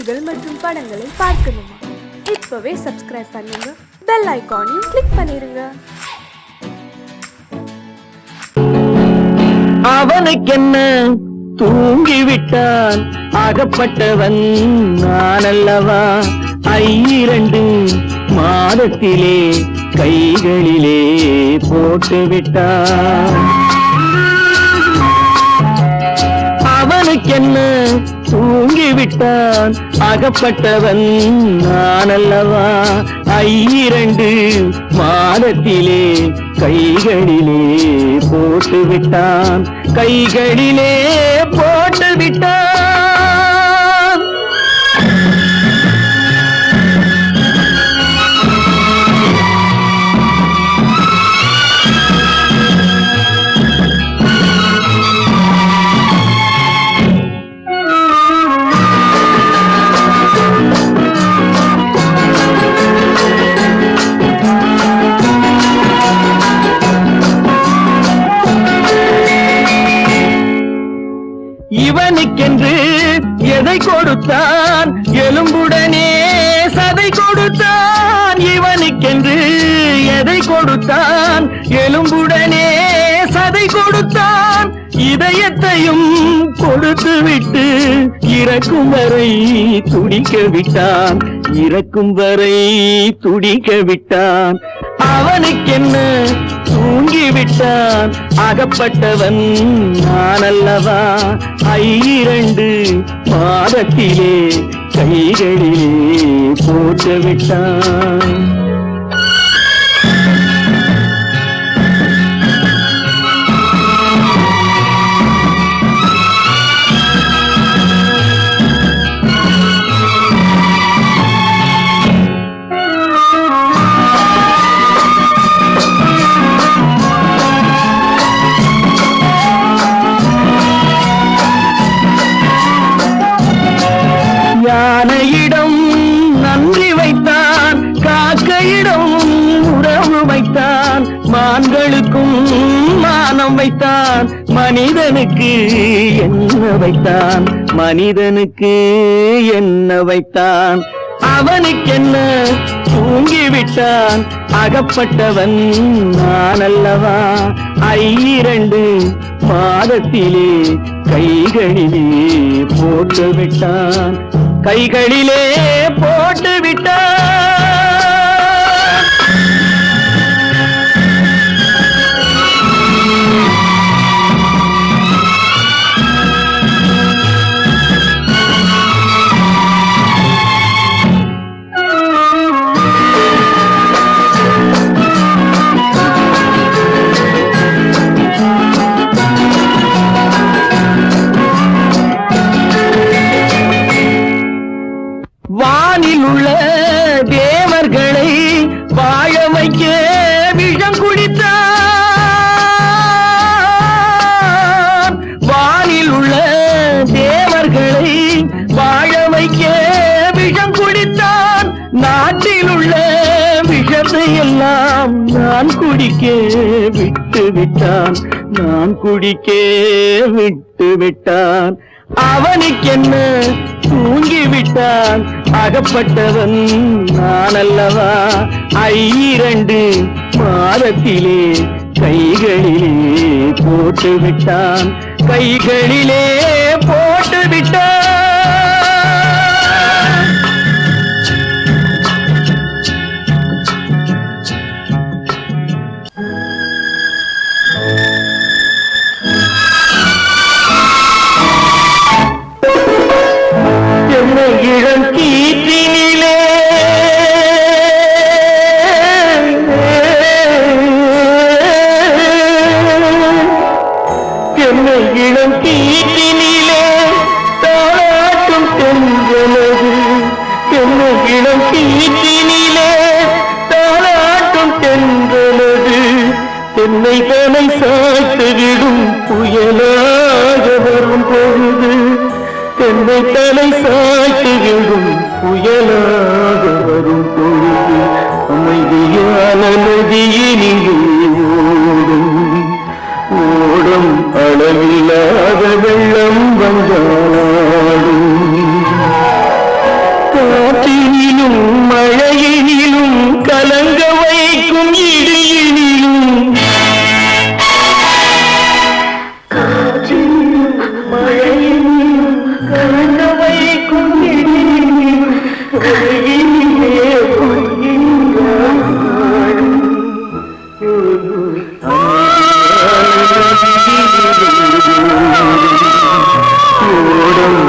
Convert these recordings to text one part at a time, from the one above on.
செய்திகள் மற்றும் படங்களை பார்க்கணுமா? இப்பவே சப்ஸ்கிரைப் பண்ணுங்க, பெல் ஐகானையும் கிளிக் பண்ணிருங்க. அவனுக்கென்ன தூங்கிவிட்டான், அகப்பட்டவன் நான் அல்லவா? 2 மாதத்திலே கைகளிலே போட்டுவிட்டான். அவனுக்கென்ன தூங்கிவிட்டான், அகப்பட்டவன் நான் அல்லவா? 2 மாதத்திலே கைகளிலே போட்டுவிட்டான், கைகளிலே போட்டுவிட்டான். இவனுக்கென்று எதை கொடுத்தான், எலும்புடனே சதை கொடுத்தான். இவனுக்கென்று எதை கொடுத்தான், எலும்புடனே சதை கொடுத்தான். இதயத்தையும் கொடுத்து விட்டு இறக்கும் வரை துடிக்க விட்டான், இறக்கும் வரை துடிக்க விட்டான். அவனுக்கென்ன தூங்கிவிட்டான், அகப்பட்டவன் நான் அல்லவா? 2 மாதத்திலே கைகளிலே போட்டுவிட்டான். யானையிடம் நன்றி வைத்தான், காக்கையிடம் உறவு வைத்தான். மான்களுக்கும் மானம் வைத்தான், மனிதனுக்கு என்ன வைத்தான், மனிதனுக்கு என்ன வைத்தான். அவனுக்கென்ன தூங்கிவிட்டான், அகப்பட்டவன் நான் அல்லவா? 2 மாதத்திலே கைகளிலே போட்டுவிட்டான், கைகளிலே போட்டுவிட்டான். வானில் உள்ள தேவர்களை வாழ வைக்க விஷம் குடித்தான். வானில் உள்ள தேவர்களை வாழ வைக்க விஷம் குடித்தான். நாட்டில் உள்ள விஷத்தை எல்லாம் நான் குடிக்க விட்டு விட்டான், நான் குடிக்க விட்டு விட்டான். அவனுக்கென்ன தூங்கிவிட்டான், அகப்பட்டவன் நான் அல்லவா? 2 மாதத்திலே கைகளிலே போட்டுவிட்டான், கைகளிலே போட்டுவிட்டான். இளம் கீற்றினிலே என்னை இளம் கீற்றினிலே தாளாட்டும் தென்றலது, என்னை இளம் கீற்றினிலே தாளாட்டும் தென்றலது. என்னை தலை சாய்த்துவிடும் புயலாக வரும் பொழுது, என்னை தலை சாய்த்துவிடும் புயலாக வரும் பொழுது. அமைதியான நதியினிலே ஓடும் ஓடும் அளவில்லாத வெள்ளம் வந்தாடும். காற்றினிலும் மழையினிலும் கலங்க வைக்கும் இடியினிலும் காற்றினிலும் மழையினிலும் கலங்க வைக்கும் இடியினிலும் உலகினிலே பொங்கின்றான் ஓடம்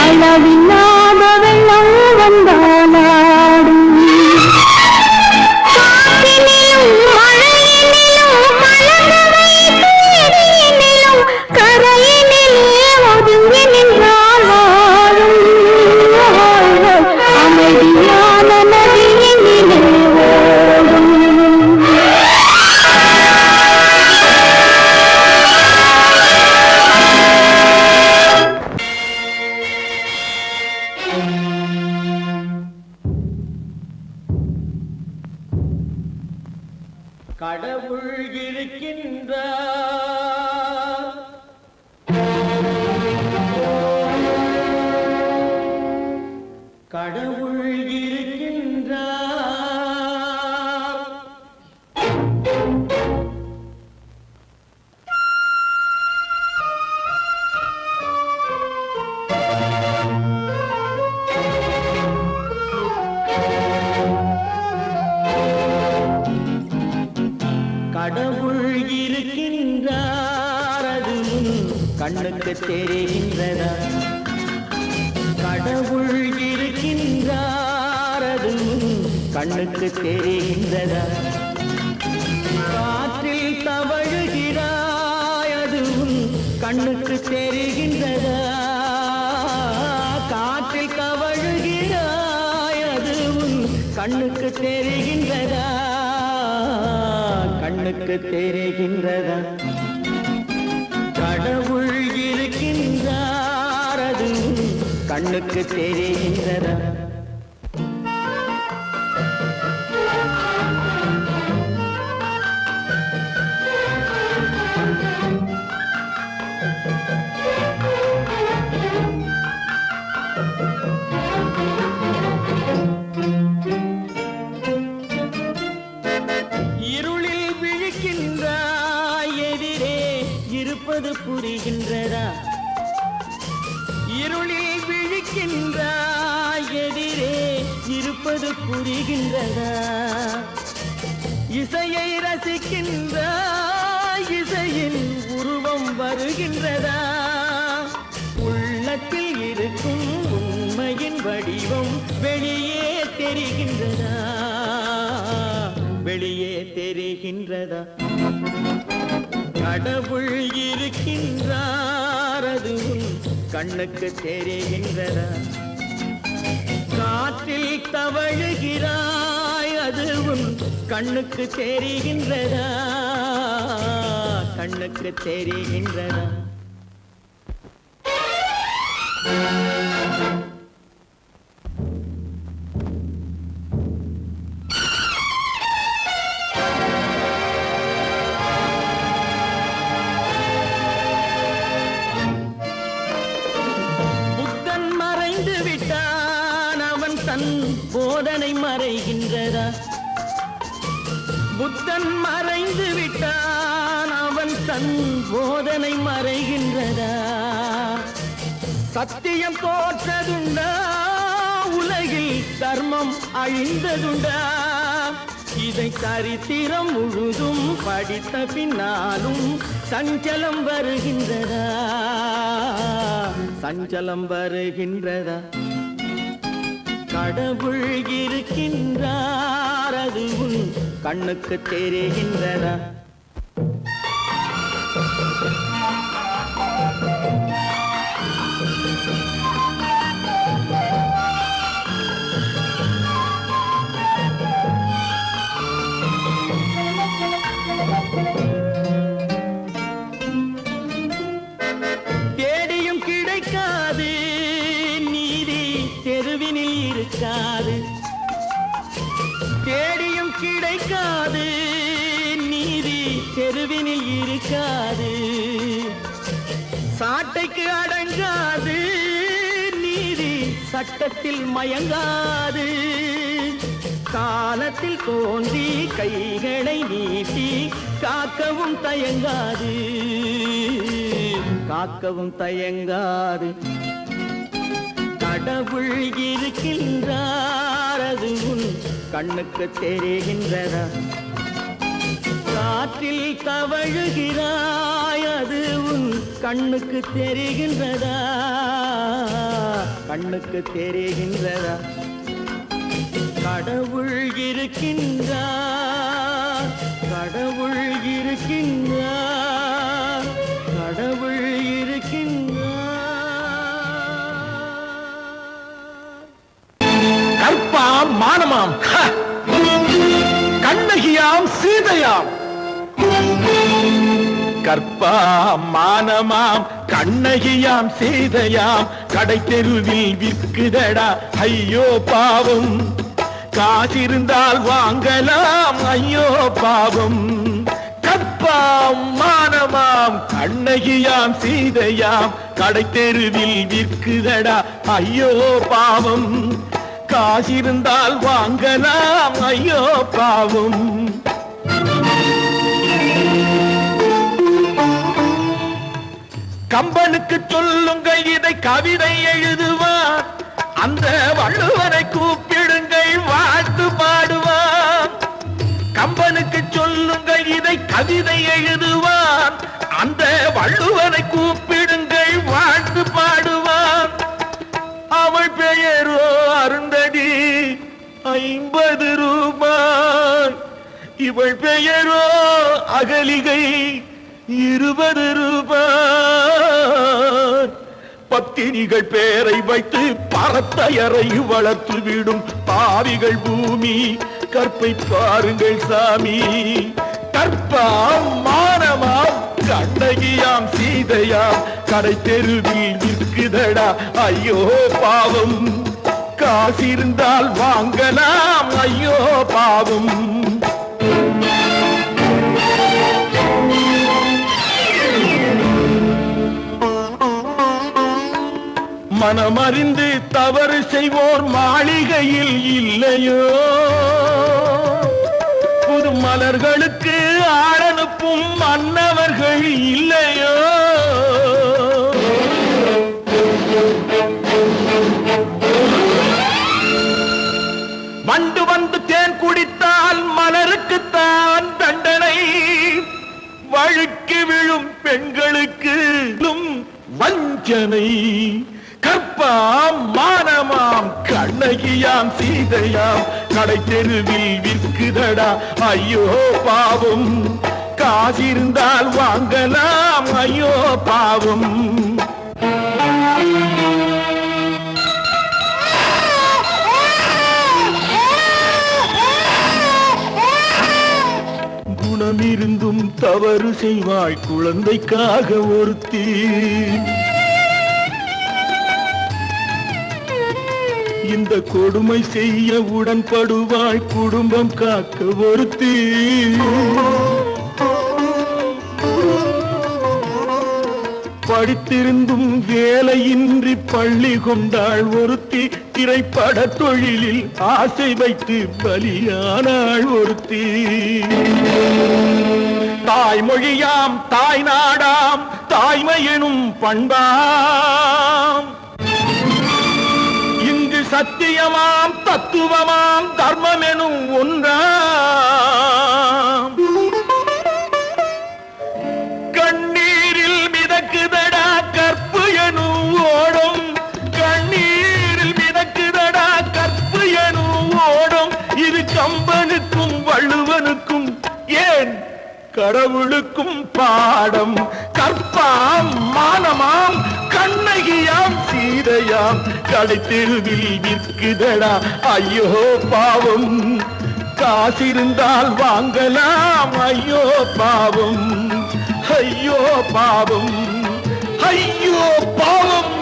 அளவில்லாத வெள்ளம் கடவுள் இருக்கின்றார் கடவுள் இருக்கின்றார் கடவுள் இருக்கின்றார் அது கண்ணுக்கு தெரிகின்றதா கடவுள் இருக்கின்றார் அது கண்ணுக்கு தெரிகின்றதா காற்றில் தவழுகிறாய் அது கண்ணுக்கு தெரிகின்றதா காற்றில் தவழுகிறாய் அது கண்ணுக்கு தெரிகின்றதா கண்ணுக்கு தெரிகின்றதா கடவுள் இருக்கின்றார் அது கண்ணுக்கு தெரிகின்றதா இருப்பது புரிகின்றதா இருளில் விழிக்கின்றாய் எதிரே இருப்பது புரிகின்றதா இசையை ரசிக்கின்றாய் இசையின் உருவம் வருகின்றதா உள்ளத்தில் இருக்கும் உண்மையின் வடிவம் வெளியே தெரிகின்றதா வெளியே தெரிகின்றதா கடவுள் இருக்கின்றார் அது கண்ணுக்கு தெரிகின்றதா காற்றில் தவழுகிறாய் அது கண்ணுக்கு தெரிகின்றதா கண்ணுக்கு தெரிகின்றதா போதனை மறைகின்றதா புத்தன் மறை தொட்டான் அவன் தன் போதனை மறைகின்றதா? சத்தியம் தோற்றதுண்டா? உலகில் தர்மம் அழிந்ததுண்டா? இதை சரித்திரம் முழுதும் படித்த பின்னாலும் சஞ்சலம் வருகின்றதா? சஞ்சலம் வருகின்றதா? கடவுள் இருக்கின்றார், அது உன் கண்ணுக்கு தெரிகின்றதா? தேடியும் கிடைக்காது நீதி தெருவினில் இருக்காது. தேடியும் கிடைக்காது நீதி தெருவினில் இருக்காது. சாட்டைக்கு அடங்காது நீதி சட்டத்தில் மயங்காது. காலத்தில் தோன்றி கைகளை நீட்டி காக்கவும் தயங்காது, காக்கவும் தயங்காது. கடவுள் இருக்கின்றார், அது உன் கண்ணுக்கு தெரிகின்றதா? காற்றில் தவழுகிறாய், அது உன் கண்ணுக்கு தெரிகின்றதா? கண்ணுக்கு தெரிகின்றதா? கடவுள் இருக்கின்றார், கடவுள் இருக்கின்றார், கடவுள் இருக்கின்றார். கற்பாம் மானமாம், கண்ணகியாம் சீதையாம். கற்பாம் மானமாம் கண்ணகியாம் சீதையாம், கடை தெருவில் விற்குதடா ஐயோ பாவம். காசிருந்தால் வாங்கலாம் ஐயோ பாவம். கற்பாம் மானமாம் கண்ணகியாம் சீதையாம், கடை தெருவில் விற்குதடா ஐயோ பாவம். காசிருந்தால் வாங்கலாம் ஐயோ பாவம். கம்பனுக்கு சொல்லுங்கள் இதை கவிதை எழுதுவார், அந்த வள்ளுவனை கூப்பிடுங்கள் வாழ்த்து பாடுவார். கம்பனுக்கு சொல்லுங்கள் இதை கவிதை எழுதுவார், அந்த வள்ளுவனை கூப்பிடுங்கள் வாழ்த்து பாடுவார். அவள் பெயரோ அருந்ததி 50 ரூபாய், இவள் பெயரோ அகலிகை 20 ரூபாய். பத்தினிகள் பேரை வைத்து பரத்தையறை வளர்த்து விடும் பாவிகள் பூமி, கற்பை பாருங்கள் சாமி. கற்பாம் மானமாம் கண்ணகியாம் சீதையாம், கடை தெருவில் விற்குதடா ஐயோ பாவம். காசிருந்தால் வாங்கலாம் ஐயோ பாவம். மனமறிந்து தவறு செய்வோர் மாளிகையில் இல்லையோ, புது மலர்களுக்கு ஆளனுப்பும் மன்னவர்கள் இல்லையோ. வண்டு வந்து தேன் குடித்தால் மலருக்குத்தான் தண்டனை, வழுக்கி விழும் பெண்களுக்கு வஞ்சனை. கற்பாம் மானமாம் கண்ணகியாம் சீதையாம், கடை தெருவில் விற்குதடா ஐயோ பாவம். காசிருந்தால் வாங்கலாம் ஐயோ பாவம். குணமிருந்தும் தவறு செய்வாய் குழந்தைக்காக ஒருத்தி, இந்த கொடுமை செய்ய உடன்படுவாய் குடும்பம் காக்க ஒருத்தி. படித்திருந்தும் வேலையின்றி பள்ளி கொண்டாள் ஒருத்தி, திரைப்பட தொழிலில் ஆசை வைத்து பலியானாள் ஒருத்தி. தாய்மொழியாம் தாய் நாடாம் தாய்மையெனும் பண்பாம் இங்கு சத்தியமாம் தத்துவமாம் தர்மமெனும் ஒன்றாம் கண்ணீரில் மிதக்குதடா கற்பு எனும் ஓடும் கண்ணீரில் மிதக்குதடா கற்பு எனும் ஓடும் இது கம்பனுக்கும் வள்ளுவனுக்கும் ஏன் கடவுளுக்கும் பாடம் கற்பாம் மானமாம் கண்ணகியாம் சீதையாம் கடைத்தெருவில் விற்குதடா ஐயோ பாவம் காசிருந்தால் வாங்கலாம் ஐயோ பாவம் ஐயோ பாவம் ஐயோ பாவம்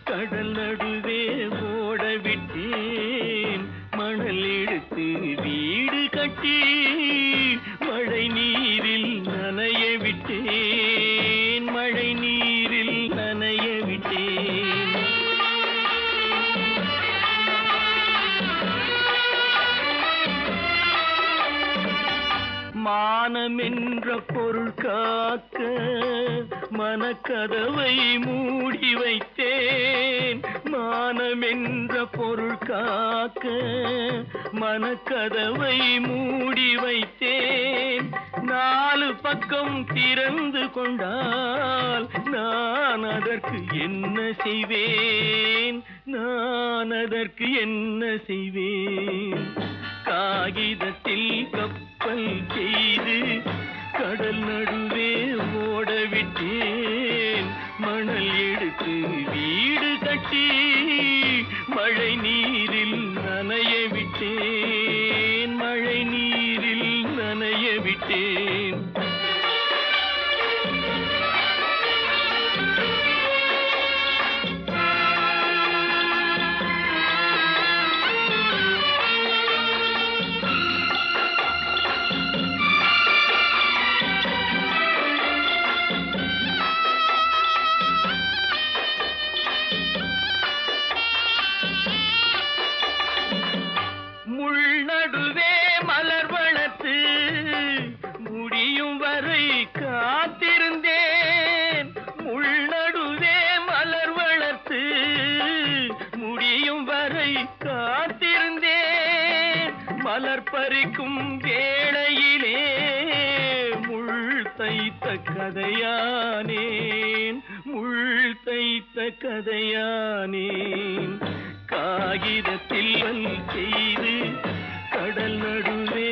கடல் நடுவே ஓட விட்டேன் மணல் எடுத்து வீடு கட்டி மழை நீரில் நனைய விட்டேன் மழை நீரில் நனைய விட்டேன் மானமென்ற பொருள் காக்க மனக்கதவை மூடி வைத்தேன் மானமென்ற பொருள் காக்க மனக்கதவை மூடி வைத்தேன் நாலு பக்கம் திறந்து கொண்டால் நான் அதற்கு என்ன செய்வேன் நான் அதற்கு என்ன செய்வேன் காகிதத்தில் கப்பல் செய்து கடல் நடுவே ஓட விட்டேன் மணல் எடுத்து வீடு கட்டி மழை நீரில் நனைய விட்டேன் மழை நீரில் நனைய விட்டேன் நடுவே மலர் வளர்த்து முடியும் வரை காத்திருந்தேன் உள்நடுவே மலர் வளர்த்து முடியும் வரை காத்திருந்தேன் மலர் பறிக்கும் வேளையிலே முள் தைத்த கதையானேன் முள் தைத்த கதையானேன் காகிதத்தில் செய்து கடல் நடுவே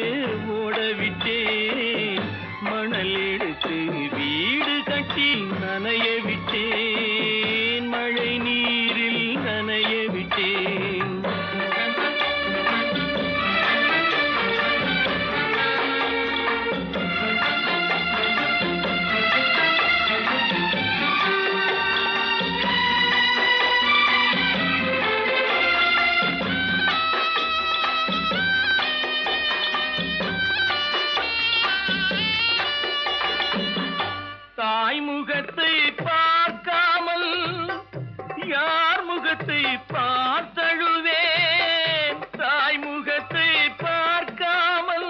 ஓடவிட்டேன் மணல் எடுத்து வீடு கட்டி நனைய விட்டேன் மழை நீரில் நனைய விட்டேன் முகத்தை பார்க்காமல் யார் முகத்தை பார்த்தழுவேன் தாய் முகத்தை பார்க்காமல்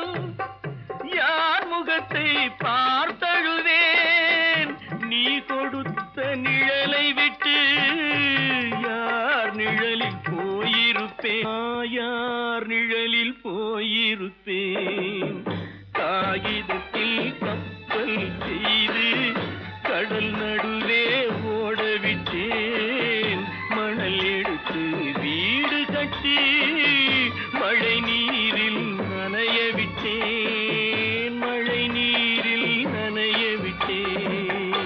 யார் முகத்தை பார்த்தழுவேன் நீ கொடுத்த நிழலை விட்டு யார் நிழலில் போயிருப்பேன் யார் நிழலில் போயிருப்பேன் காகிதத்தில் கப்பல் செய்து கடல் நடுவே ஓடவிட்டேன் மணல் எடுத்து வீடு கட்டி மழை நீரில் நனைய விட்டேன் மழை நீரில் நனைய விட்டேன்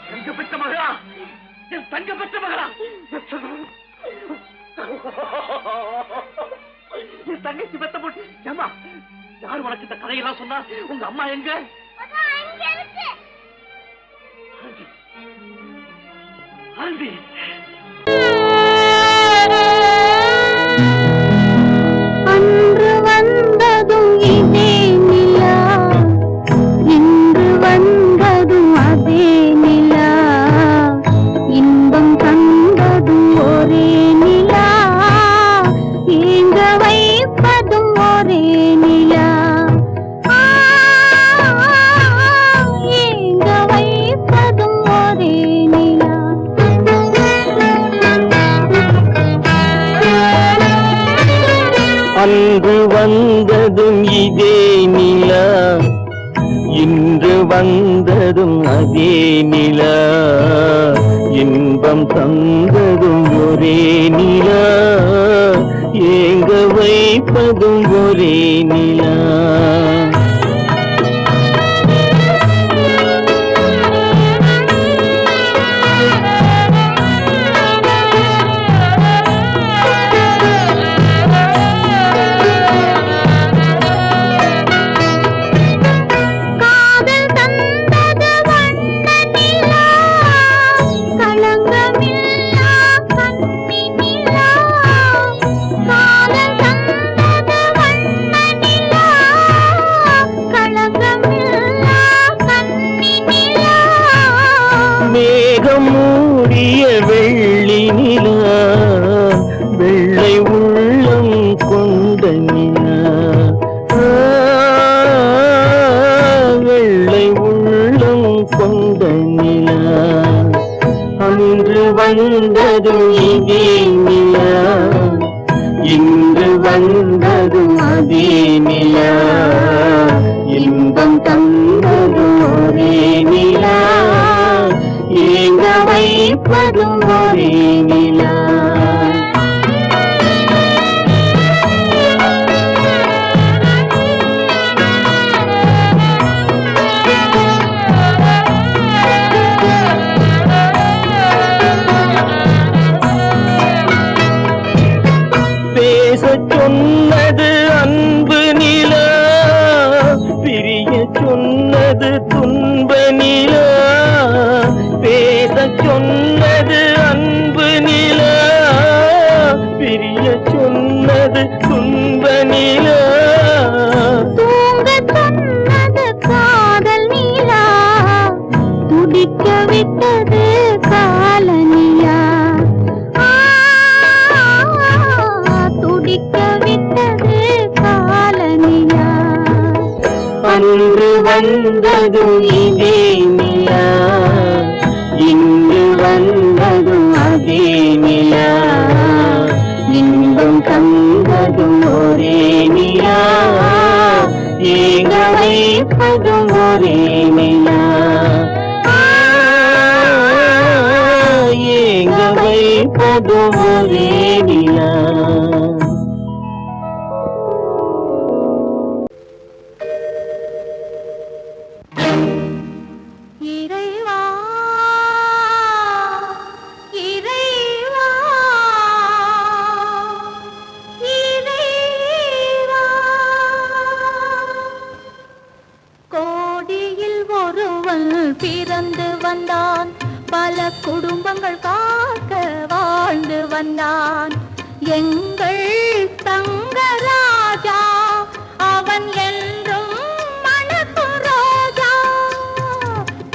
தங்க பெற்ற மகளா, என் தங்க பெற்ற மகளா, என் தங்கச்சி பெத்த போட்டு ஏமா யார் உனக்கு இந்த கதையெல்லாம் சொன்னா? உங்க அம்மா எங்க? ஆண்டி அன்று வந்ததும் இதே நிலா, இன்று வந்ததும் அதே நிலா, இன்பம் தந்ததும் ஒரே நிலா, ஏங்க வைப்பதும் ஒரே நிலா, ஏங்க வைப்பதும் ஒரே நிலா. அன்று வந்ததும் இதே நிலா, இன்று வந்ததும் அதே நிலா, இன்பம் தந்ததும் ஒரே நிலா, ஏங்க வைப்பதும் ஒரே நிலா. காதல் தந்தது வண்ண நிலா, களங்கமில்லா கன்னி நிலா, காதல் தந்தது வண்ண நிலா, களங்கமில்லா கன்னி நிலா. மேகம் மூடிய வெள்ளி நிலா, வெள்ளை உள்ளம் கொண்ட நிலா, வெள்ளை உள்ளம் கொண்ட நிலா. அன்று வந்ததும் இதே நிலா, இன்று வந்ததும் அதே நிலா, இன்பம் தந்ததும் ஒரே நிலா, ஏங்க வைப்பதும் ஒரே நிலா. பேசச் சொன்னது அன்பு நிலா, பிரிய சொன்னது துன்ப நிலா, பேசச் சொன்னது அன்பு நிலா, பிரிய சொன்னது துன்ப நிலா. தூங்க சொன்னது காதல் நிலா, துடிக்க விட்டது கால நிலா, துடிக்க விட்டது கால நிலா. அன்று வந்ததும் இதே நிலா, இன்று வந்ததும் அதே நிலா, இன்பம் தந்ததும் ஒரே நிலா, ஏங்க வைப்பதும் ஒரே நிலா, ஏங்க வைப்பதும் ஒரே நிலா. இறைவா இறைவா இறைவா, கோடியில் ஒருவன் பிறந்து வந்தான், பல குடும்பங்கள் காக்க வாழ்ந்து வந்தான், எங்கள் தங்கராஜா அவன் என்றும் மணக்கும் ரோஜா.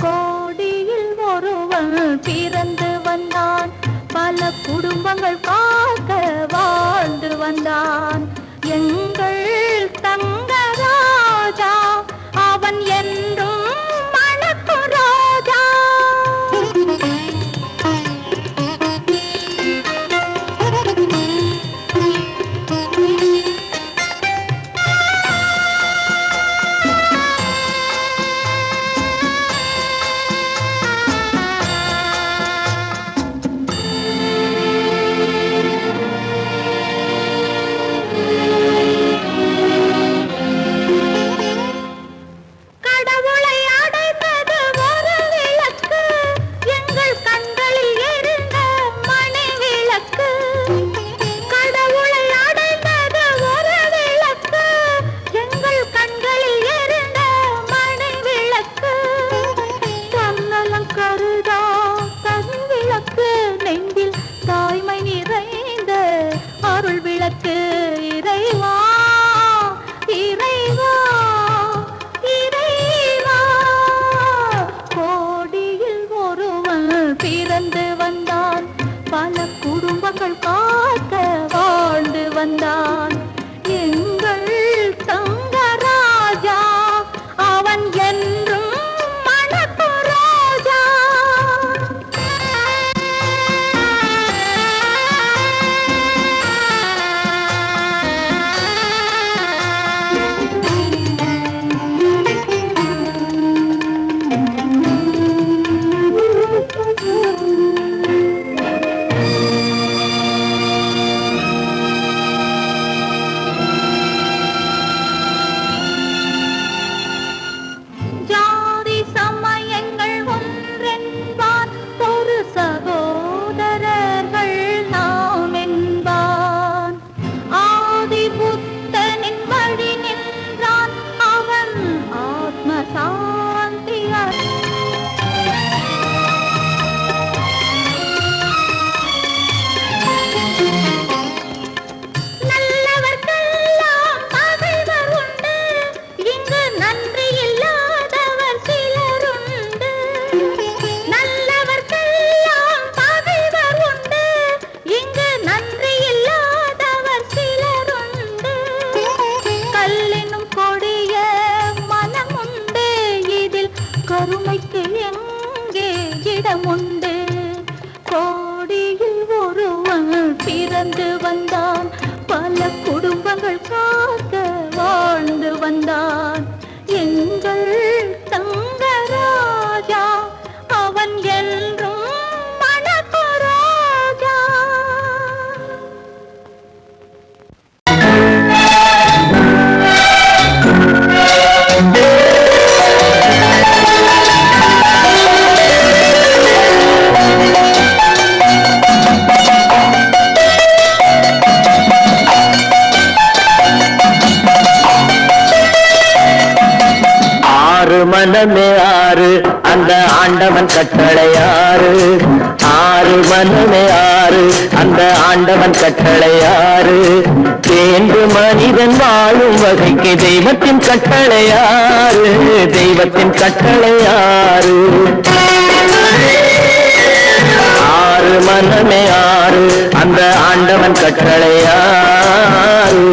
கோடியில் ஒருவன் பிறந்து வந்தான், பல குடும்பங்கள் காக்க வாழ்ந்து வந்தான், எங்கள் தங்கராஜா அவன் என்றும் மணக்கும் ரோஜா. நம்மிடம் உண்டு. கோடியில் ஒருவன் பிறந்து வந்தான், பல குடும்பங்கள் காக்க வாழ்ந்து வந்தான். எங்கள் தங்கராஜா அவன் என்றும் மணக்கு ராஜா. மனமே ஆறு அந்த ஆண்டவன் கட்டளையாறு. ஆறு மனமே ஆறு அந்த ஆண்டவன் கட்டளையாறு. தேர்ந்து மனிதன் வாழும் வகைக்கு தெய்வத்தின் கட்டளையாறு. தெய்வத்தின் கட்டளையாறு. ஆறு மனமே ஆறு அந்த ஆண்டவன் கட்டளையாறு.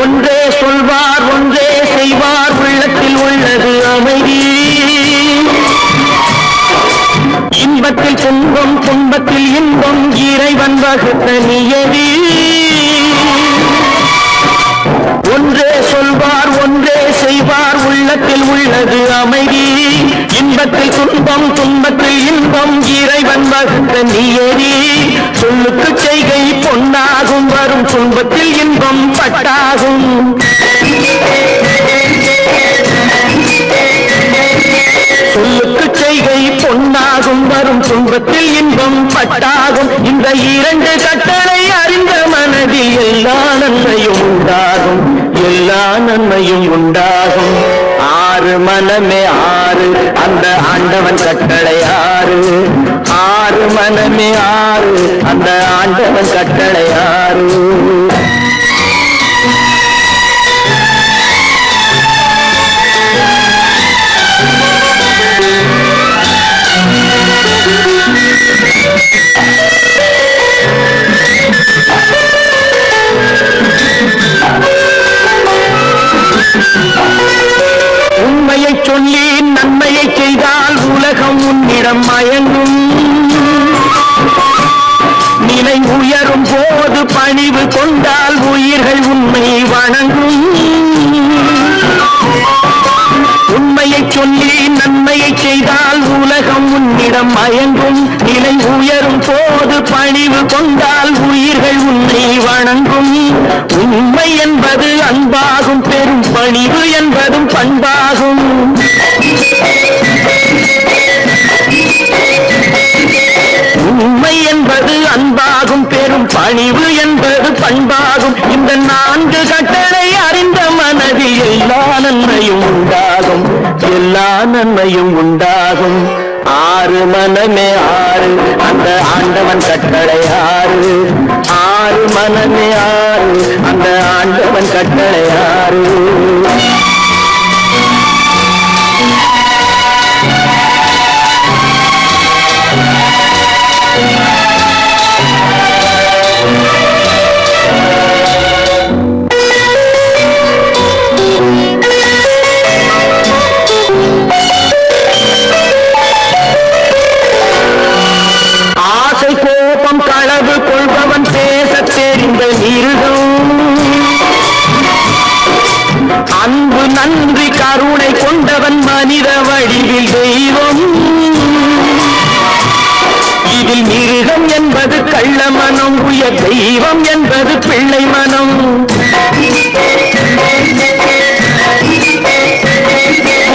ஒன்றே சொல்வார் ஒன்றே செய்வார், உள்ளத்தில் உள்ளது அமைதி. இன்பத்தில் துன்பம் துன்பத்தில் இன்பம் இறைவன் வகுத்த நியதி. ஒன்றே சொல்வார் ஒன்றே செய்வார், உள்ளத்தில் உள்ளது அமைதி. இன்பத்தில் துன்பம் துன்பத்தில் இன்பம் இறைவன் வகுத்த நியதி. சொல்லுக்கு செய்கை பொன்னாகும், வரும் துன்பத்தில் இன்பம் பட்டாகும். சொல்லுக்கு செய்கை பொன்னாகும், வரும் துன்பத்தில் இன்பம் பட்டாகும். இந்த இரண்டு கட்டளை அறிந்த மனதில் எல்லா நன்மையும் உண்டாகும். எல்லா நன்மையும் உண்டாகும். ஆறு மனமே ஆறு அந்த ஆண்டவன் கட்டளையாறு. ஆறு மனமே ஆறு அந்த ஆண்டவன் கட்டளையாறு. உண்மையை சொல்லி நன்மையை செய்தால் உலகம் உன்னிடம் மயங்கும். நிலை உயரும் போது பணிவு கொண்டால் உயிர்கள் உண்மை வணங்கும். உண்மையை சொல்லி நன்மையை செய்தால் உலகம் உன்னிடம் மயங்கும். நிலை உயரும் போது பணிவு கொண்டால் உயிர்கள் உன்னை வணங்கும். உண்மை என்பது அன்பாகும், பெரும் பணிவு என்பதும் பண்பாகும். உண்மை என்பது அன்பாகும், பெரும் பணிவு என்பது பண்பாகும். இந்த நான்கு கட்டளை அறிந்த மனதில் எல்லா நன்மையும் உண்டாகும். எல்லா நன்மையும் உண்டாகும். ஆறு மனமே ஆறு அந்த ஆண்டவன் கட்டளையாறு. ஆறு மனமே ஆறு அந்த ஆண்டவன் கட்டளையாறு. களவு கொள்பவன் பேச தெரிந்த மிருகம். அன்பு நன்றி கருணை கொண்டவன் மனித வடிவில் தெய்வம். இதில் மிருகம் என்பது கள்ள மனம், உயர் தெய்வம் என்பது பிள்ளை மனம்.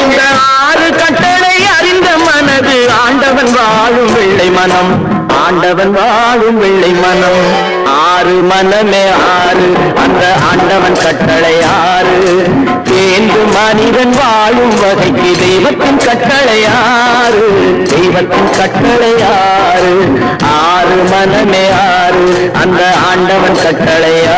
இந்த ஆறு கட்டளை அறிந்த மனது ஆண்டவன் வாழும் வெள்ளை மனம். ஆண்டவன் வாழும் வெள்ளை மனம். ஆறு மனமே ஆறு அந்த ஆண்டவன் கட்டளையாறு. தேர்ந்து மனிதன் வாழும் வகைக்கு தெய்வத்தின் கட்டளையாறு. தெய்வத்தின் கட்டளையாறு. ஆறு மனமே ஆறு அந்த ஆண்டவன் கட்டளையாறு.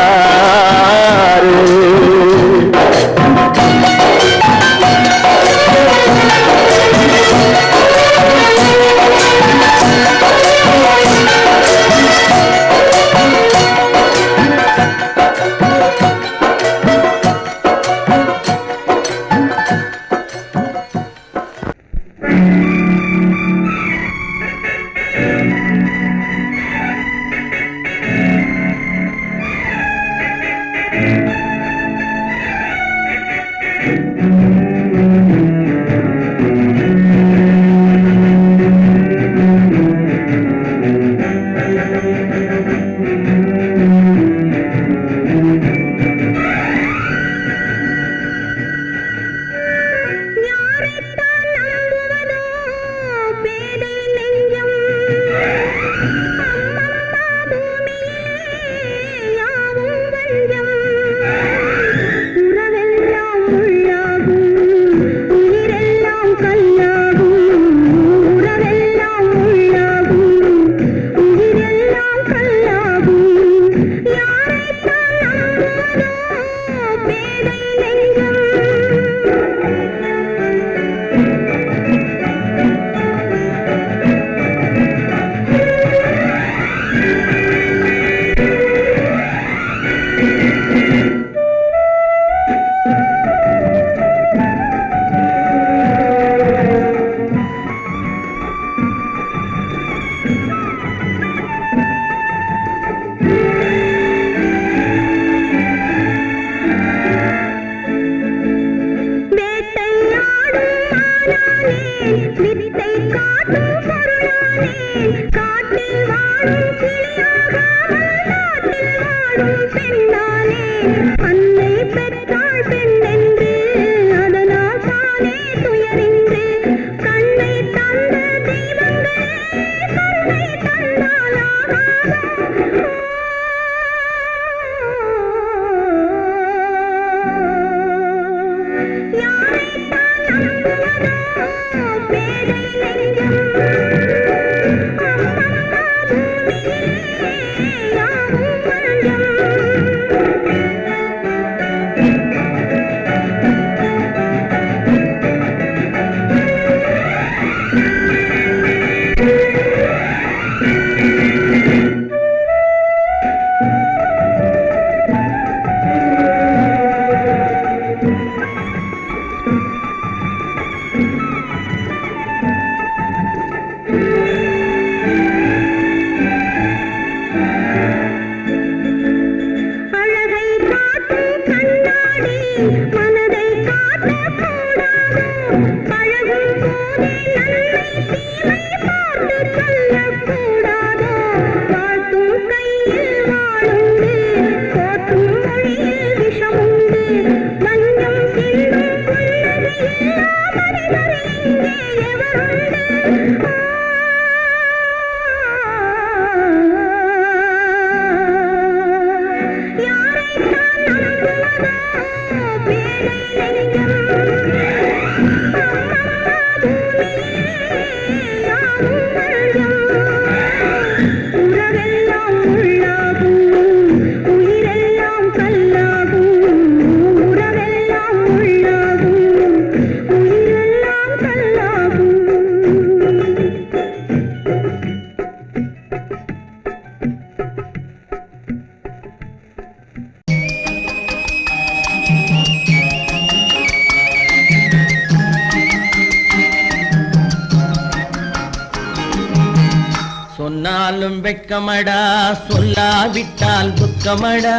சொன்னாலும் வெட்கமடா சொல்லாவிட்டால் துக்கமடா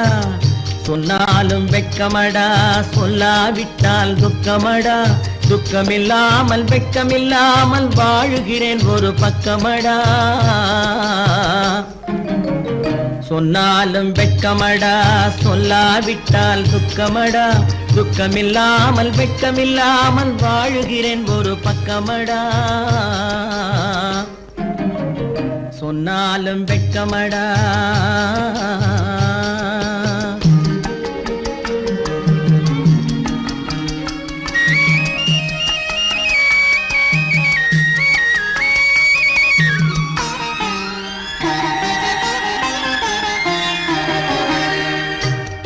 சொன்னாலும் வெட்கமடா சொல்லாவிட்டால் துக்கமடா துக்கமில்லாமல் வெட்கமில்லாமல் வாழுகிறேன் ஒரு பக்கமடா சொன்னாலும் வெட்கமடா சொல்லாவிட்டால் துக்கமடா துக்கமில்லாமல் வெட்கமில்லாமல் வாழுகிறேன் ஒரு பக்கமடா சொன்னாலும் வெட்கமடா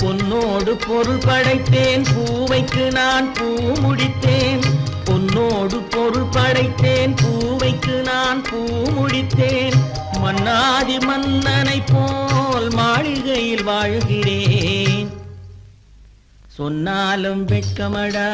பொன்னோடு பொருள் படைத்தேன் பூவைக்கு நான் பூ முடித்தேன் பொன்னோடு பொருள் படைத்தேன் பூவைக்கு நான் பூ முடித்தேன் மன்னாதி மன்னனை போல் மாளிகையில் வாழ்கிறேன் சொன்னாலும் வெட்கமடா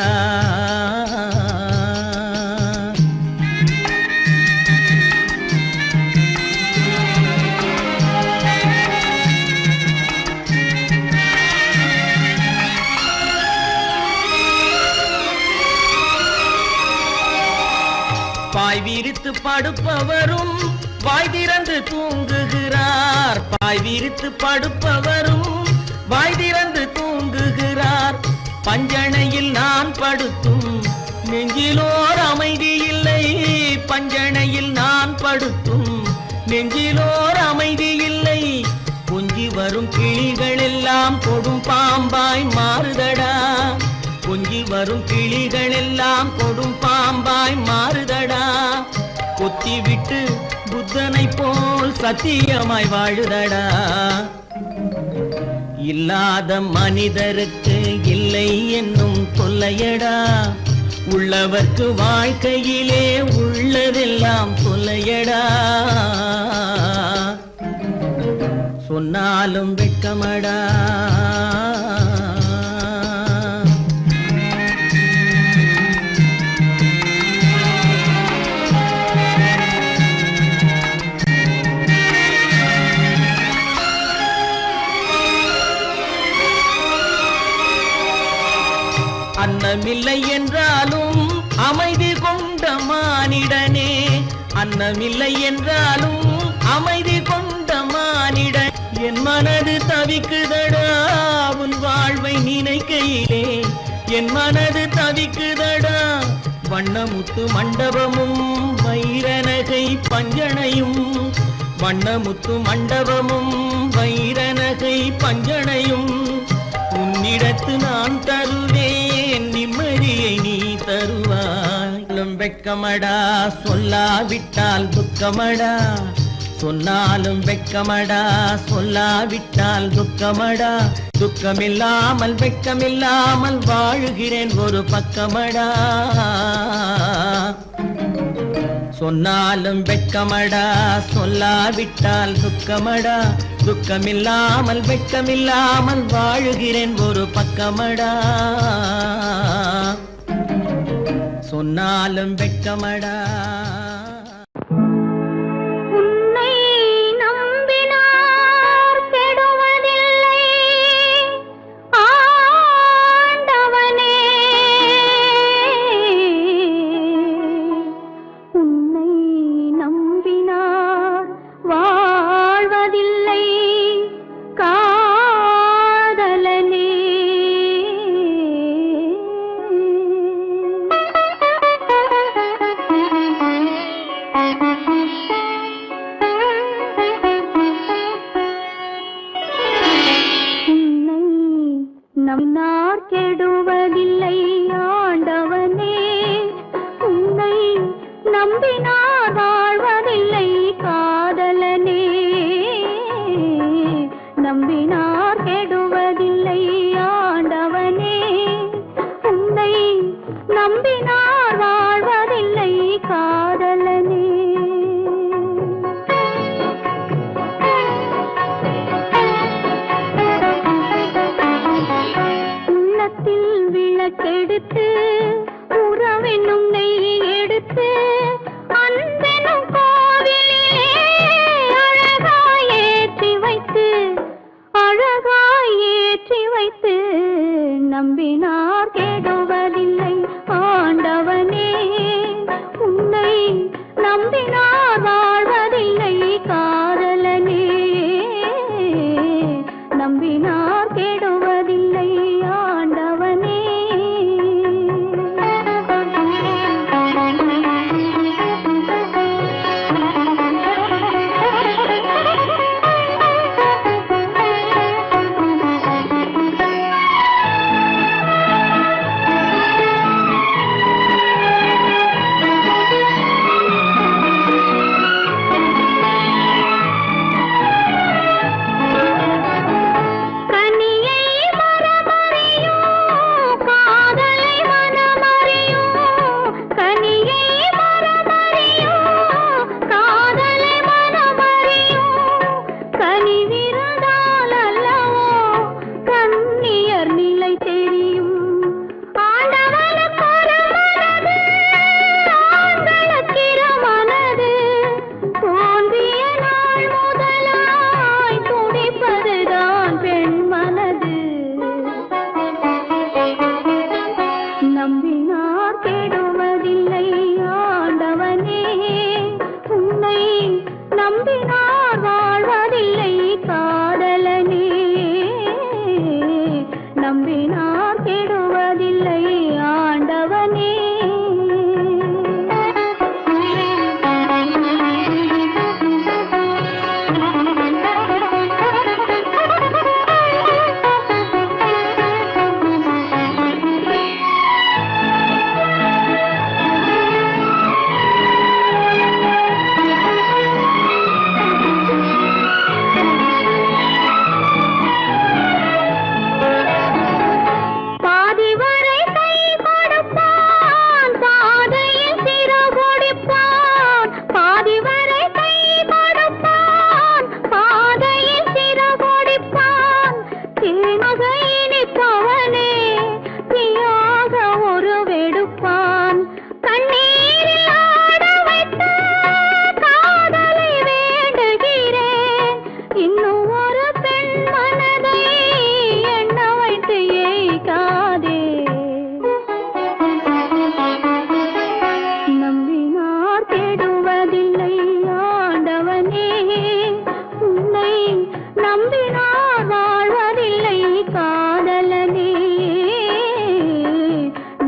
பாய் விரித்து படுப்பவரும் வாய் திறந்து தூங்குகிறார் பாய் விரித்து படுப்பவரும் வாய் திறந்து தூங்குகிறார் பஞ்சணையில் நான் படுத்தும் நெஞ்சிலோர் அமைதி இல்லை பஞ்சணையில் நான் படுத்தும் நெஞ்சிலோர் அமைதி இல்லை கொஞ்சி வரும் கிளிகள் எல்லாம் கொடும் பாம்பாய் மாறுதடா கொஞ்சி வரும் கிளிகள் எல்லாம் கொடும் பாம்பாய் மாறுதடா கொத்தி விட்டு புத்தனை போல் சத்தியமாய் வாழுதடா இல்லாத மனிதருக்கு இல்லை என்னும் தொல்லையடா உள்ளவர்க்கு வாழ்க்கையிலே உள்ளதெல்லாம் தொல்லையடா சொன்னாலும் வெட்கமடா அன்னமில்லை என்றாலும் அமைதி கொண்ட மானிடனே அன்னமில்லை என்றாலும் அமைதி கொண்ட மானிடன் என் மனது தவிக்குதடா உன் வாழ்வை நினைக்கையிலே என் மனது தவிக்குதடா வண்ணமுத்து மண்டபமும் வைரநகை பஞ்சனையும் வண்ணமுத்து மண்டபமும் வைரநகை பஞ்சனையும் உன்னிடத்து நான் தருவேன் நிம்மதியை நீ தருவாய் வெட்கமடா சொல்லாவிட்டால் துக்கமடா சொன்னாலும் வெட்கமடா சொல்லாவிட்டால் துக்கமடா துக்கமில்லாமல் வெட்கமில்லாமல் வாழுகிறேன் ஒரு பக்கமடா சொன்னாலும் வெட்கமடா சொல்லாவிட்டால் துக்கமடா துக்கமில்லாமல் வெட்கமில்லாமல் வாழுகிறேன் ஒரு பக்கமடா சொன்னாலும் வெட்கமடா நம்பினார் கெடுவதில்லை ஆண்டவனே உன்னை நம்பினார் வாழ்வதில்லை காதலனே நம்பினார் கெடுவதில்லை ஆண்டவனே உன்னை நம்பினார் வாழ்வதில்லை காதலனே விளக்கெடுத்து நம்பினார் கெடுவதில்லை ஆண்டவனே.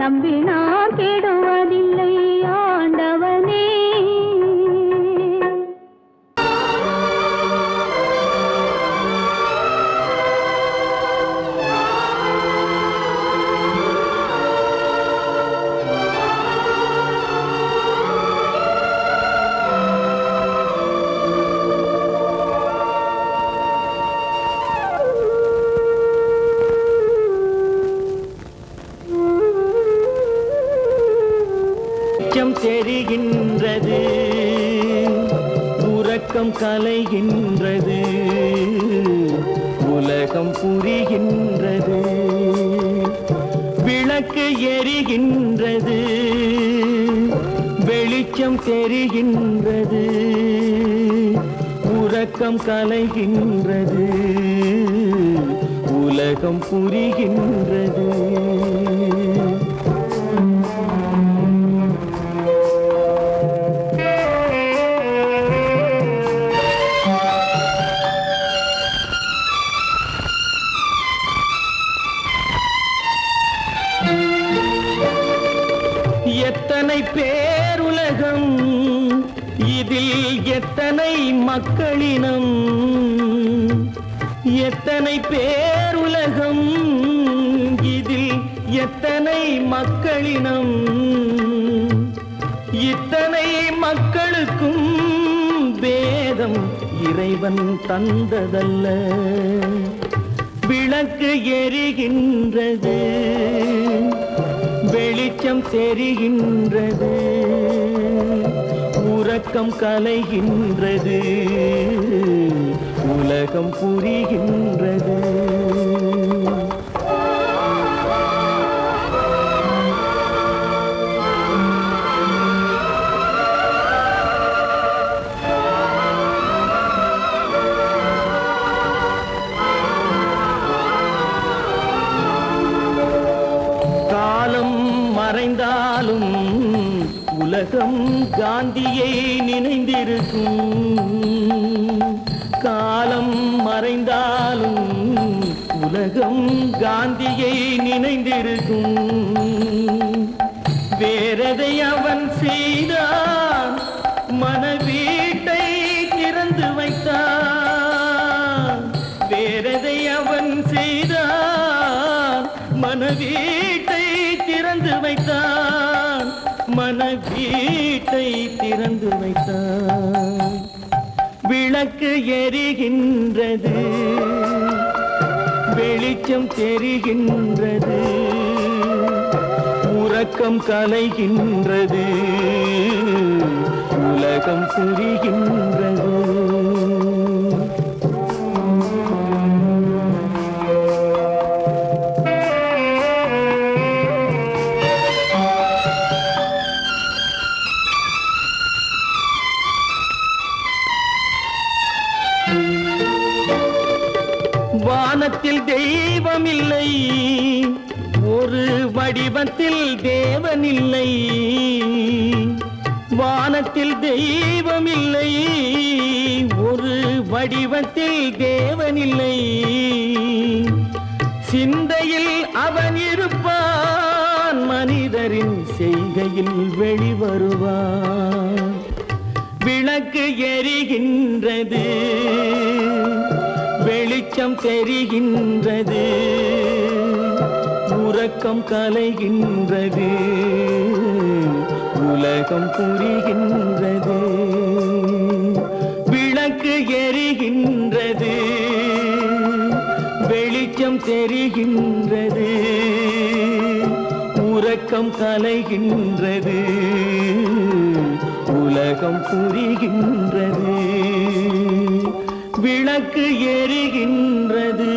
நம்பினார் கெடுவதில்லை ஆண்டவனே. தெரிகின்றது, உறக்கம் கலைகின்றது, உலகம் புரிகின்றது, விளக்கு எரிகின்றது, வெளிச்சம் தெரிகின்றது, உறக்கம் கலைகின்றது, உலகம் புரிகின்றது. எத்தனை பேருலகம், இதில் எத்தனை மக்களினம், எத்தனை பேருலகம், இதில் எத்தனை மக்களினம், இத்தனை மக்களுக்கும் வேதம் இறைவன் தந்ததல்ல. விளக்கு எரிகின்றது, வெளிச்சம் தெரிகின்றது, உறக்கம் கலைகின்றது, உலகம் புரிகின்றது. மறைந்தாலும் உலகம் காந்தியை நினைந்திருக்கும், காலம் மறைந்தாலும் உலகம் காந்தியை நினைந்திருக்கும். வேறதை அவன் செய்தான், மனவீட்டை திறந்து வைத்தான். வேறதை அவன் செய்தான், மனவீட்டை திறந்து வைத்தான், மனவீட்டை திறந்து வைத்தான். விளக்கு எரிகின்றது, வெளிச்சம் தெரிகின்றது, உறக்கம் கலைகின்றது, உலகம் புரிகின்றது. வானத்தில் தெய்வம் இல்லை, ஒரு வடிவத்தில் தேவன் இல்லை. வானத்தில் தெய்வம் இல்லை, ஒரு வடிவத்தில் தேவன் இல்லை. சிந்தையில் அவன் இருப்பான், மனிதரின் செய்கையில் வெளிவருவான். விளக்கு எரிகின்றது, வெளிச்சம் தெரிகின்றது, உறக்கம் கலைகின்றது, உலகம் புரிகின்றது. விளக்கு எரிகின்றது, வெளிச்சம் தெரிகின்றது, உறக்கம் கலைகின்றது, உலகம் புரிகின்றது. விளக்கு எரிகின்றது.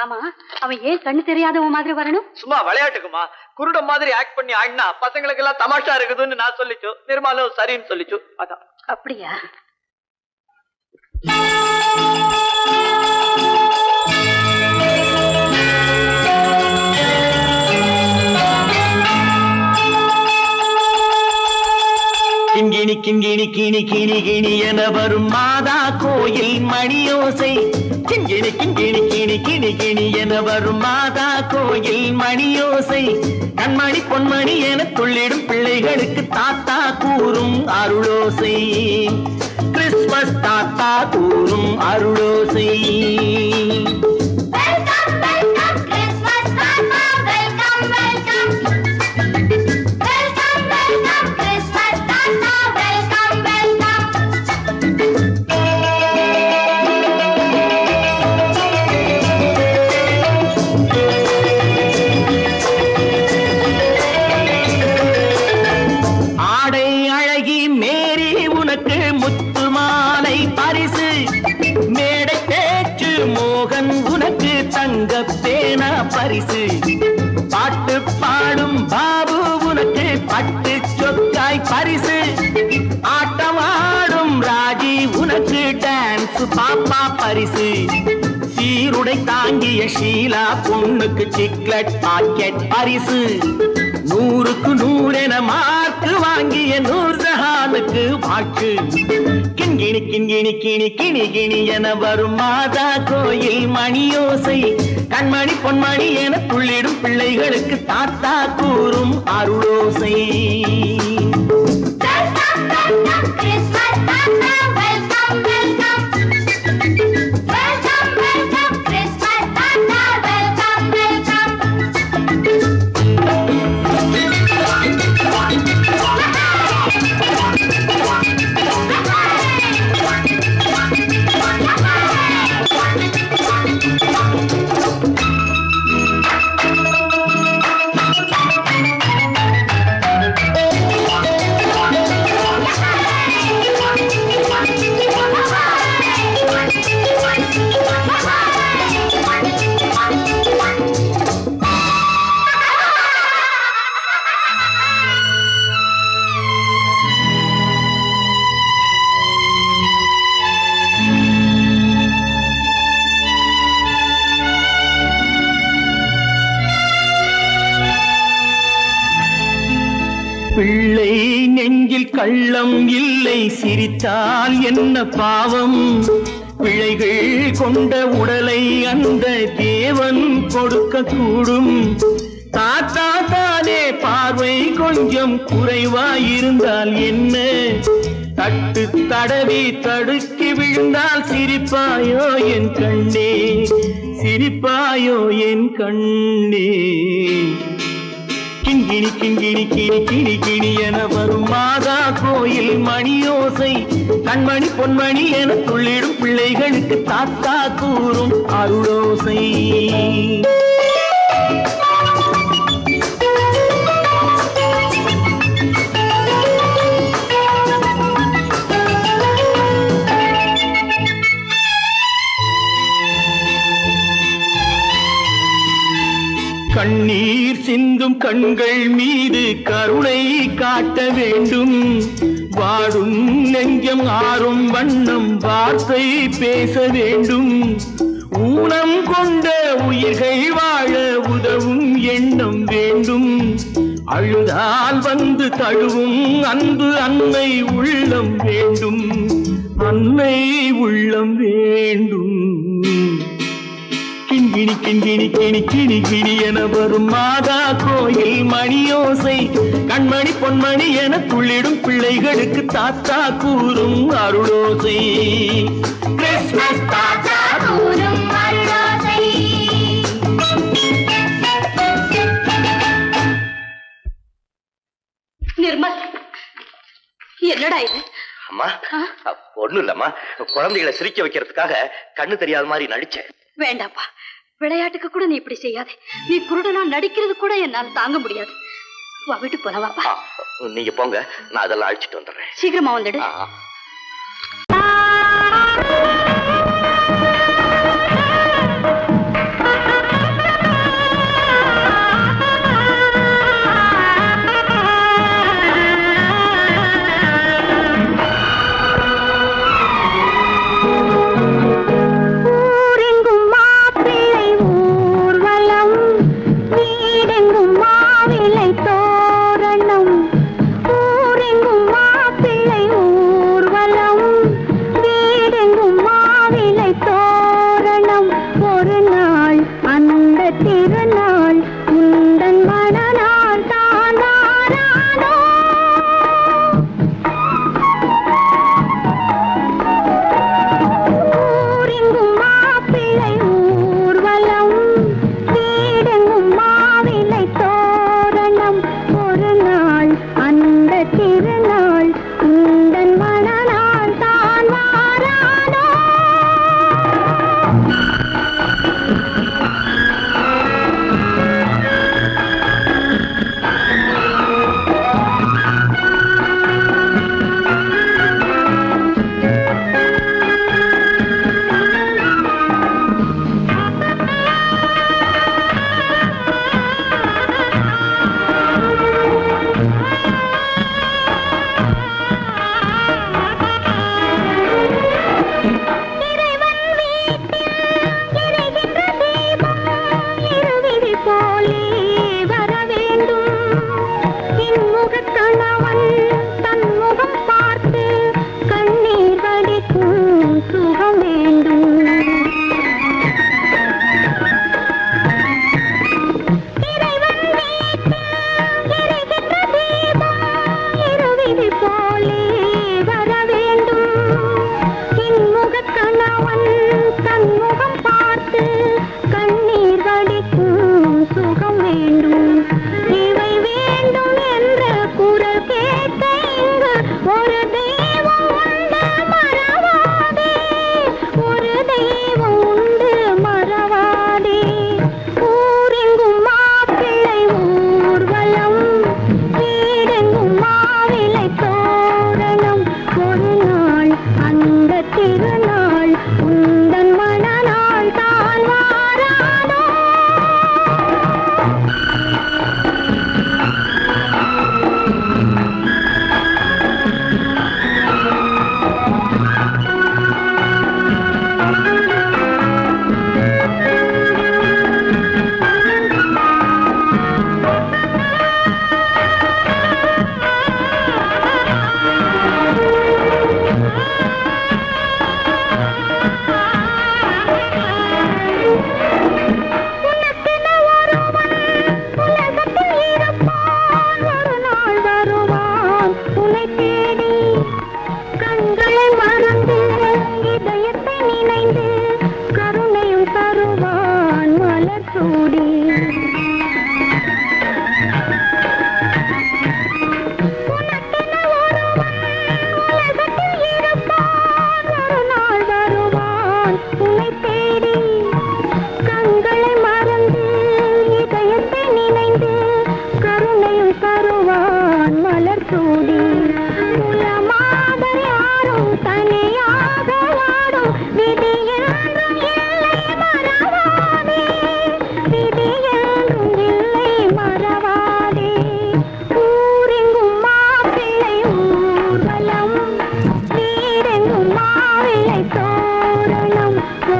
ஆமா, அவன் ஏன் கண்ணு தெரியாதவன் மாதிரி வரணும்? சும்மா விளையாட்டுக்குமா, குருட மாதிரி ஆக்ட் பண்ணி ஆடினா பசங்களுக்கு எல்லாம் தமாஷா இருக்குதுன்னு நான் சொல்லிச்சு, நிர்மலும் சரின்னு சொல்லிச்சு. அதான். அப்படியா? கிண்கிணி கிண்கிணி கிணி கிணி கிணி என வரும் மாதா கோயில் மணியோசை. கிண்கிணி கிண்கிணி கிணி கிணி கிணி என வரும் மாதா கோயில் மணியோசை. கண்மணி பொன்மணி என துள்ளிடும் பிள்ளைகளுக்கு தாத்தா கூறும் அருளோசை. கிறிஸ்துமஸ் தாத்தா கூறும் அருளோசை. பாட்டு பாடும் பாபு உனக்கு பட்டு சொக்காய் பரிசு. ஆட்டம் ஆடும் ராஜி உனக்கு டான்ஸ் பாப்பா பரிசு. சீருடை தாங்கிய ஷீலா பொண்ணுக்கு சிக்லெட் பாக்கெட் பரிசு. 100க்கு 100 என மார்க்கு வாங்கிய நூர்ஜஹானுக்கு வாழ்க்கு. கிண்கிணி கிண்கிணி கிணி கிணி கிணி என வரும் மாதா கோயில் மணியோசை. கண்மணி பொன்மணி என துள்ளிடும் பிள்ளைகளுக்கு தாத்தா கூறும் அருளோசை. பிள்ளை நெஞ்சில் கள்ளம் இல்லை, சிரித்தால் என்ன பாவம். பிழைகள் கொண்ட உடலை அந்த தேவன் கொடுக்க கூடும். தாத்தா தானே பார்வை கொஞ்சம் குறைவாயிருந்தால் என்ன? தட்டு தடவி தடுக்கி விழுந்தால் சிரிப்பாயோ என் கண்ணே, சிரிப்பாயோ என் கண்ணே. கிண்கிணி கிண்கிணி கிணி கிணி கிணி என வரும் மாதா கோயில் மணியோசை. கண்மணி பொன்மணி என துள்ளிடும் பிள்ளைகளுக்கு தாத்தா கூறும் அருளோசை. கண்ணீர் சிந்தும் கண்கள் மீது கருணை காட்ட வேண்டும். வாடும் நெஞ்சம் ஆறும் வண்ணம் வார்த்தை பேச வேண்டும். ஊனம் கொண்ட உயிர்கள் வாழ உதவும் எண்ணம் வேண்டும். அழுதால் வந்து தழுவும் அன்பு அன்னை உள்ளம் வேண்டும். அன்னை உள்ளம் வேண்டும். கிண்கிணி கிண்கிணி கிணி கிணி கிணி என வரும் மாதா கோயில் மணியோசை. கண்மணி பொன்மணி என துள்ளிடும் பிள்ளைகளுக்கு தாத்தா கூறும் அருளோசை. கிறிஸ்துமஸ் தாத்தா கூறும் அருளோசை. நிர்மல், என்னடா இது? அம்மா ஒண்ணும் இல்லம்மா, குழந்தைகளை சிரிக்க வைக்கிறதுக்காக கண்ணு தெரியாத மாதிரி நடிச்சேன். வேண்டாப்பா, விளையாட்டுக்கு கூட நீ இப்படி செய்யாதே. நீ குருடனா நடிக்கிறது கூட என்னால தாங்க முடியாது. வா, வீட்டுக்கு போல வாப்பா. நீங்க போங்க, நான் அதெல்லாம் அழிச்சிட்டு வந்துடுறேன். சீக்கிரமா வந்துடு.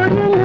ஒரு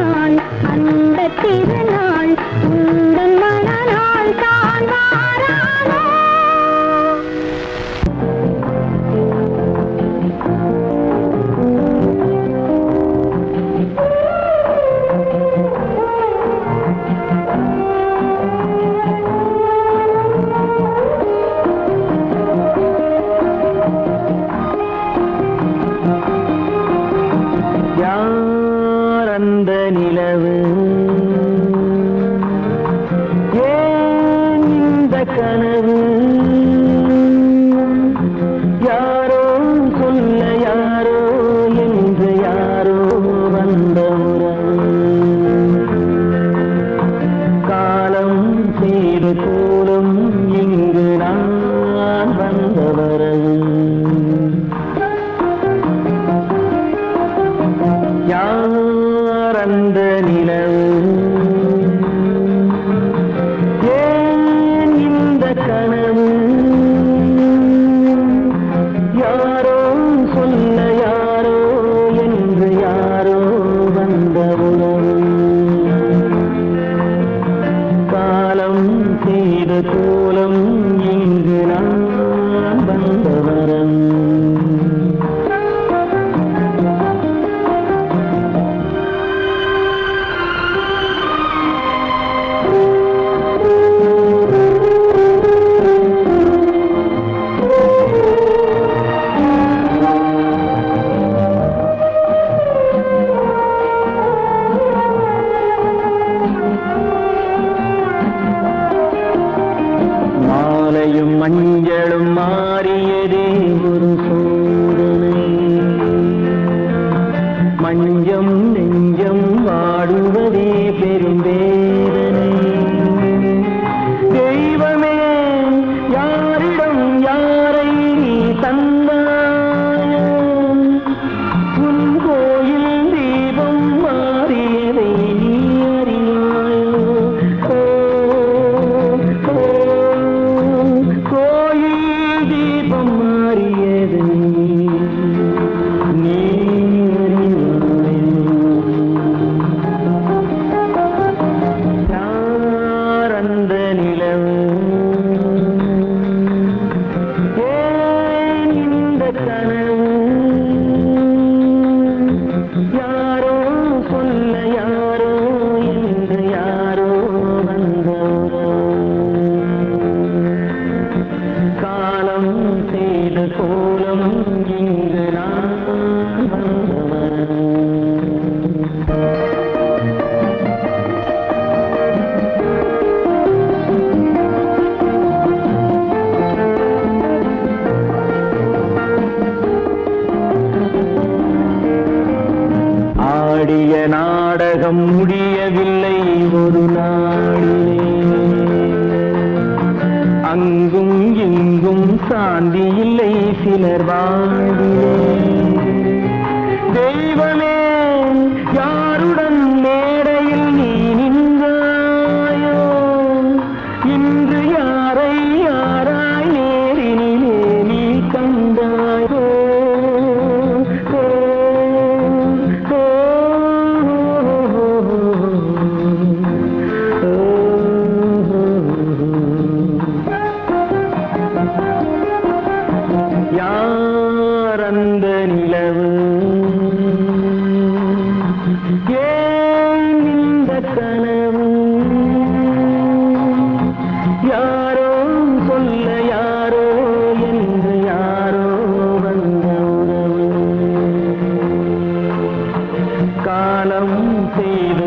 யார் அந்த நிலவு ஏன் இந்த கனவு யாரோ சொல்ல யாரோ என்று யாரோ வந்த உறவு காலம் செய்த கோலம் இங்கு நான் வந்த வரம் மாலையும் மஞ்சளும் மாறியதே ஒரு சோதனை மஞ்சம் நெஞ்சம் வாடுவதே பெரும் வேதனை தெய்வமே யாரிடம் யாரை நீ தந்தாயோ உன் கோயில் தீபம் மாறியதை நீ அறியாயோ கோயில் தீபம் மாறியது நீ யார் அந்த நிலவு ஏன் இந்த கனவு யாரோ சொல்ல யாரோ என்று யாரோ வந்த காலம் செய்த கோலம் இங்கு நான் வந்தவன் ஆடிய நாடகம் முடியவில்லை ஒரு நாளிலே அங்கும் இங்கும் சாந்தி இல்லை சிலர் வாழ்விலே தெய்வமே யாருடன் மேடையில் நீ நின்றாயோ இன்று யாரை யாராய் நேரினிலே நீ கண்டாயோ யார் அந்த நிலவு ஏன் இந்த கனவு யாரோ சொல்ல யாரோ என்று யாரோ வந்த உறவு காலம் செய்த